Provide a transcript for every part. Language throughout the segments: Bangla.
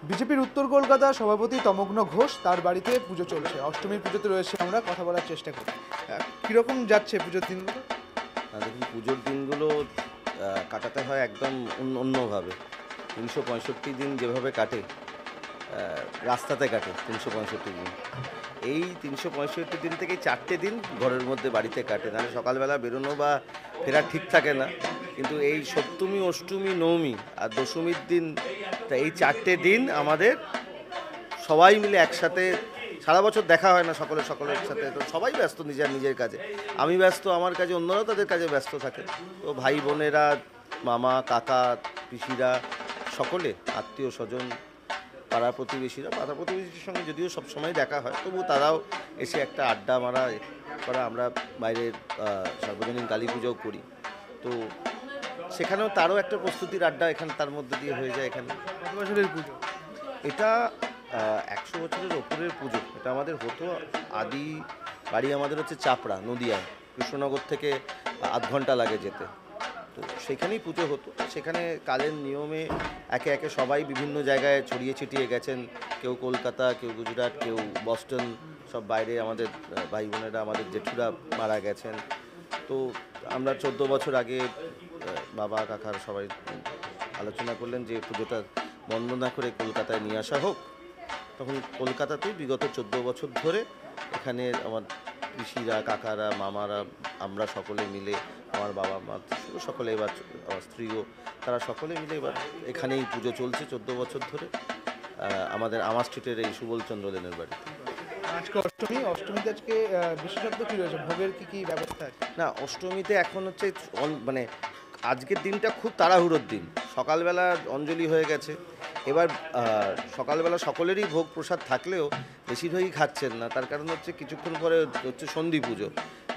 বিজেপির উত্তর কলকাতা সভাপতি তমগ্ন ঘোষ তার বাড়িতে পুজো চলছে। অষ্টমীর পুজোতে রয়েছে, আমরা কথা বলার চেষ্টা করি। কীরকম যাচ্ছে পুজোর দিনগুলো? দেখুন, পুজোর দিনগুলো কাটাতে হয় একদম অন্যভাবে। ৩৬৫ দিন যেভাবে কাটে, রাস্তাতে কাটে ৩৬৫ দিন। এই ৩৬৫ দিন থেকে 4টে দিন ঘরের মধ্যে বাড়িতে কাটে, নাহলে সকালবেলা বেরোনো বা ফেরা ঠিক থাকে না। কিন্তু এই সপ্তমী, অষ্টমী, নবমী আর দশমীর দিন, তা এই 4টে দিন আমাদের সবাই মিলে একসাথে। সারা বছর দেখা হয় না সকলের সাথে, তো সবাই ব্যস্ত নিজের নিজের কাজে। আমি ব্যস্ত আমার কাজে, অন্যরাও তাদের কাজে ব্যস্ত থাকে। তো ভাই বোনেরা, মামা, কাকা, পিসিরা, সকলে, আত্মীয় স্বজন, পাড়া প্রতিবেশীর সঙ্গে যদিও সব সময় দেখা হয়, তবু তারাও এসে একটা আড্ডা মারা করা। আমরা বাইরের সার্বজনীন কালী পুজোও করি, তো সেখানেও তারও একটা প্রস্তুতির আড্ডা এখানে তার মধ্যে দিয়ে হয়ে যায়। এখানে কত বছরের পুজো? এটা 100 বছরের ওপরের পুজো। এটা আমাদের হতো, আদি বাড়ি আমাদের হচ্ছে চাপড়া, নদিয়ায়। কৃষ্ণনগর থেকে আধ ঘন্টা লাগে যেতে। তো সেখানেই পুজো হতো। সেখানে কালের নিয়মে একে একে সবাই বিভিন্ন জায়গায় ছড়িয়ে ছিটিয়ে গেছেন। কেউ কলকাতা, কেউ গুজরাট, কেউ বস্টন, সব বাইরে আমাদের ভাই বোনেরা, আমাদের জেঠুরা মারা গেছেন। তো আমরা 14 বছর আগে বাবা কাকার সবাই আলোচনা করলেন যে পুজোটা বন্ধ না করে কলকাতায় নিয়ে আসা হোক। তখন কলকাতাতেই বিগত 14 বছর ধরে এখানে আমার পিসিরা, কাকারা, মামারা, আমরা সকলে মিলে, আমার বাবা মা সকলে, এবার আমার স্ত্রীও, তারা সকলে মিলে এবার এখানেই পুজো চলছে 14 বছর ধরে, আমাদের আমার স্ট্রিটের এই সুবলচন্দ্র লেনের বাড়িতে। আজকে অষ্টমী, অষ্টমীতে আজকে বিশেষত্ব কী রয়েছে? ভোগের কী ভাবস্থা আছে? না, অষ্টমীতে এখন হচ্ছে মানে আজকের দিনটা খুব তাড়াহুড়োর দিন। সকালবেলা অঞ্জলি হয়ে গেছে। এবার সকালবেলা সকলেরই ভোগ প্রসাদ থাকলেও বেশিরভাগই খাচ্ছেন না। তার কারণ হচ্ছে কিছুক্ষণ পরে হচ্ছে সন্ধি পুজো,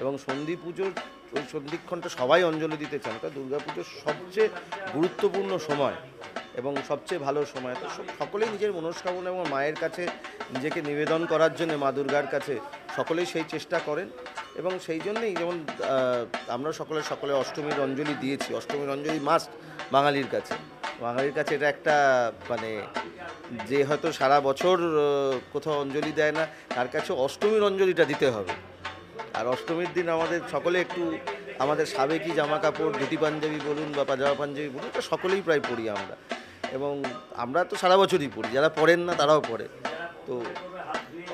এবং সন্ধি পুজোর ওই সন্ধিক্ষণটা সবাই অঞ্জলি দিতে চান। ওটা দুর্গা পুজোর সবচেয়ে গুরুত্বপূর্ণ সময় এবং সবচেয়ে ভালো সময়। তো সকলেই নিজের মনস্কামনা এবং মায়ের কাছে নিজেকে নিবেদন করার জন্য, মা দুর্গার কাছে সকলেই সেই চেষ্টা করেন। এবং সেই জন্যেই যেমন আমরা সকলে অষ্টমীর অঞ্জলি দিয়েছি। অষ্টমীর অঞ্জলি মাস্ট বাঙালির কাছে। এটা একটা মানে, যে হয়তো সারা বছর কোথাও অঞ্জলি দেয় না, তার কাছে অষ্টমীর অঞ্জলিটা দিতে হবে। আর অষ্টমীর দিন আমাদের সকলে একটু আমাদের সাবেকি জামা কাপড়, ধুতি পাঞ্জাবি বলুন বা পাজামা পাঞ্জাবি বলুন, এটা সকলেই প্রায় পরি আমরা। এবং আমরা তো সারা বছরই পড়ি, যারা পড়েন না তারাও পড়ে। তো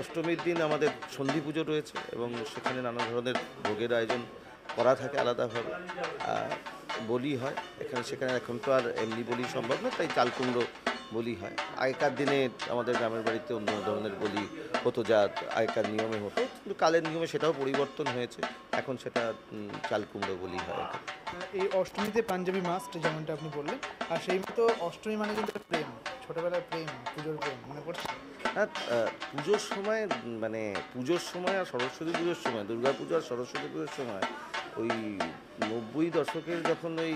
অষ্টমীর দিন আমাদের সন্ধি পুজো রয়েছে, এবং সেখানে নানা ধরনের ভোগের আয়োজন করা থাকে আলাদাভাবে। বলি হয় সেখানে এখন তো আর এমনি বলি সম্ভব না, তাই চাল কুমড়ো বলি হয়। আগেকার দিনে আমাদের গ্রামের বাড়িতে অন্য ধরনের বলি হতো, যা আগেকার নিয়মে হতো, কিন্তু কালের নিয়মে সেটাও পরিবর্তন হয়েছে। এখন সেটা চাল কুমড়ো বলি হয় এখন। এই অষ্টমীতে পাঞ্জাবি মাস্ট, যেমনটা আপনি বললেন। আর সেই মতো অষ্টমী মানে কিন্তু প্রেম, ছোটোবেলার প্রেম, পুজোর প্রেম মনে পড়ছে। হ্যাঁ, পুজোর সময়, মানে পুজোর সময় আর সরস্বতী পুজোর সময়, দুর্গা পুজো আর সরস্বতী পুজোর সময়, ওই 90 দশকের যখন ওই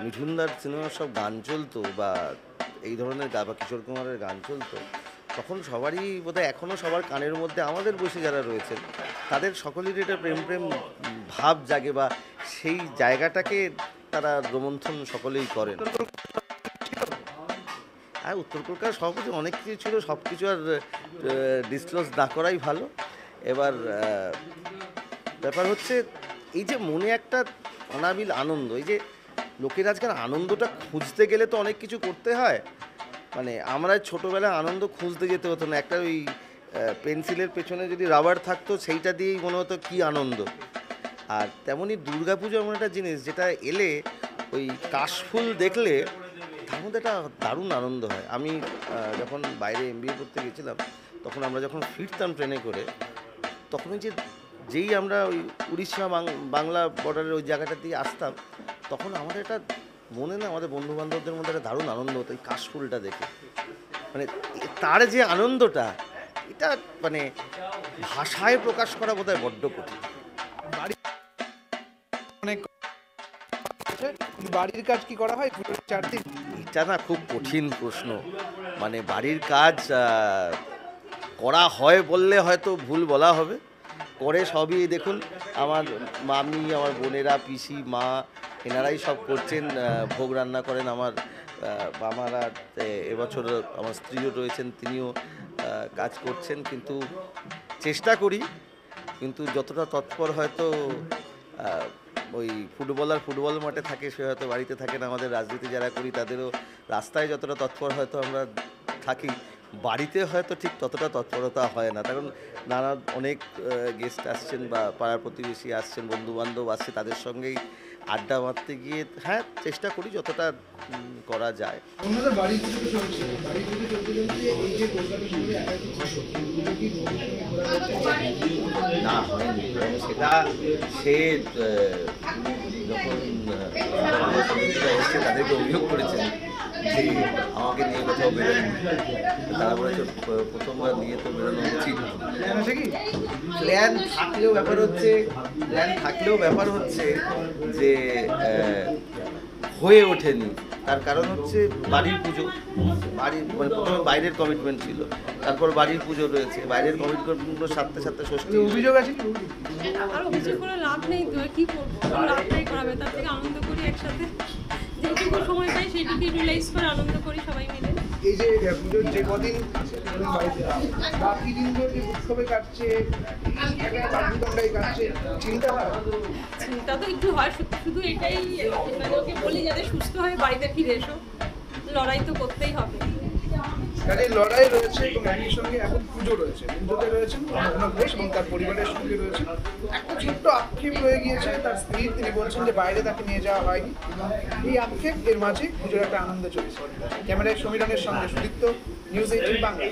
মিঠুনদার সিনেমার সব গান চলতো, বা এই ধরনের বা কিশোর কুমারের গান চলতো, তখন সবারই বোধহয় এখনও সবার কানের মধ্যে, আমাদের বসে যারা রয়েছেন তাদের সকলেরই এটা প্রেম প্রেম ভাব জাগে, বা সেই জায়গাটাকে তারা রোমন্থন সকলেই করেন। হ্যাঁ, উত্তর কলকাতার সভাপতি অনেক কিছু ছিল, সব কিছু আর ডিসক্লোজ না করাই ভালো। এবার ব্যাপার হচ্ছে, এই যে মনে একটা অনাবিল আনন্দ, এই যে লোকের আজকাল আনন্দটা খুঁজতে গেলে তো অনেক কিছু করতে হয়। মানে আমরা ছোটোবেলায় আনন্দ খুঁজতে যেতে হতো না, একটা ওই পেন্সিলের পেছনে যদি রাবার থাকতো, সেইটা দিয়েই মনে হতো কী আনন্দ। আর তেমনই দুর্গাপুজো এমন একটা জিনিস, যেটা এলে ওই কাশফুল দেখলে তার মধ্যে একটা দারুণ আনন্দ হয়। আমি যখন বাইরে MBA করতে গেছিলাম, তখন আমরা যখন ফিরতাম ট্রেনে করে, তখন ওই যেই আমরা ওই উড়িষ্যা বাংলা বর্ডারের ওই জায়গাটা দিয়ে আসতাম, তখন আমাদের একটা মনে না, আমাদের বন্ধুবান্ধবদের মধ্যে একটা দারুণ আনন্দ হতো এই কাশফুলটা দেখে। মানে তার যে আনন্দটা, এটা মানে ভাষায় প্রকাশ করা বোধহয় বড্ড কঠিন। বাড়ি অনেক বাড়ির কাজ কি করা হয় পুজোর 4 দিন? এটা না খুব কঠিন প্রশ্ন। মানে বাড়ির কাজ করা হয় বললে হয়তো ভুল বলা হবে, করে সবই। দেখুন, আমার মামি, আমার বোনেরা, পিসি, মা, এনারাই সব করছেন। ভোগ রান্না করেন আমার আমারা এবছর আমার স্ত্রীও রয়েছেন, তিনিও কাজ করছেন, কিন্তু চেষ্টা করি, কিন্তু যতটা তৎপর হয়তো ওই ফুটবল মাঠে থাকে সে হয়তো বাড়িতে থাকে না। আমাদের রাজনীতি যারা করি তাদেরও রাস্তায় যতটা তৎপর হয়তো আমরা থাকি, বাড়িতে হয়তো ঠিক ততটা তৎপরতা হয় না, কারণ নানা অনেক গেস্ট আসছেন বা পাড়ার প্রতিবেশী আসছেন, বন্ধুবান্ধব আসছে, তাদের সঙ্গেই আড্ডা মারতে গিয়ে হ্যাঁ চেষ্টা করি যতটা করা যায়। আপনাদের বাড়ি পুজো চলছে, বাড়ি পুজো চলতে চলতে এই যে কলকাতা শহরে একাধিক পুজো কি না হয়নি, সেটা সে যখন এসছে তাদেরকে অভিযোগ করেছেন যে আমাকে নিয়ে কোথাও বেরোয়নি, তারা বলেছে প্রথমবার নিয়ে তো বেরোনো উচিত। প্ল্যান থাকলেও ব্যাপার হচ্ছে যে হয়ে ওঠেনি। তার কারণ হচ্ছে বাড়ির পুজো, মানে প্রথমে বাইরের কমিটমেন্ট ছিল, তারপর বাড়ির পুজো রয়েছে, বাইরের কমিটমেন্টগুলো সাথে সাথে ষষ্ঠী। অভিযোগ আছে আর অভিযোগ করে লাভ নেই, তো কি করবো, লাভটাই করাবে, তার থেকে আনন্দ করি একসাথে, যেটুকু সময় পাই সেইটুকু ইউটিলাইজ করে আনন্দ করি সবাই মিলে। এই যে পুজোর যে কদিন বাড়িতে বাকি দিনগুলো যে উৎসবে কাটছে, একটা বাদ্যযন্ত্রই কাটছে, চিন্তা হয়? চিন্তা তো একটু হয়, শুধু এটাই মানে ওকে বলি যাতে সুস্থ হয়ে বাড়িতে ফিরে এসো, লড়াই তো করতেই হবে। কাজে লড়াই রয়েছে এবং একই সঙ্গে এখন পুজো রয়েছে, পুজোতে রয়েছেন তমগ্ন ঘোষ এবং তার পরিবারের সঙ্গে রয়েছে। একটা ছোট্ট আক্ষেপ রয়ে গিয়েছে তার স্ত্রী, তিনি বলছেন যে বাইরে তাকে নিয়ে যাওয়া হয়নি। এই আক্ষেপ এর মাঝে পুজোর একটা আনন্দ চলছে। ক্যামেরায় সমীরণের সঙ্গে সুদীপ্ত, নিউজ 18 বাংলা।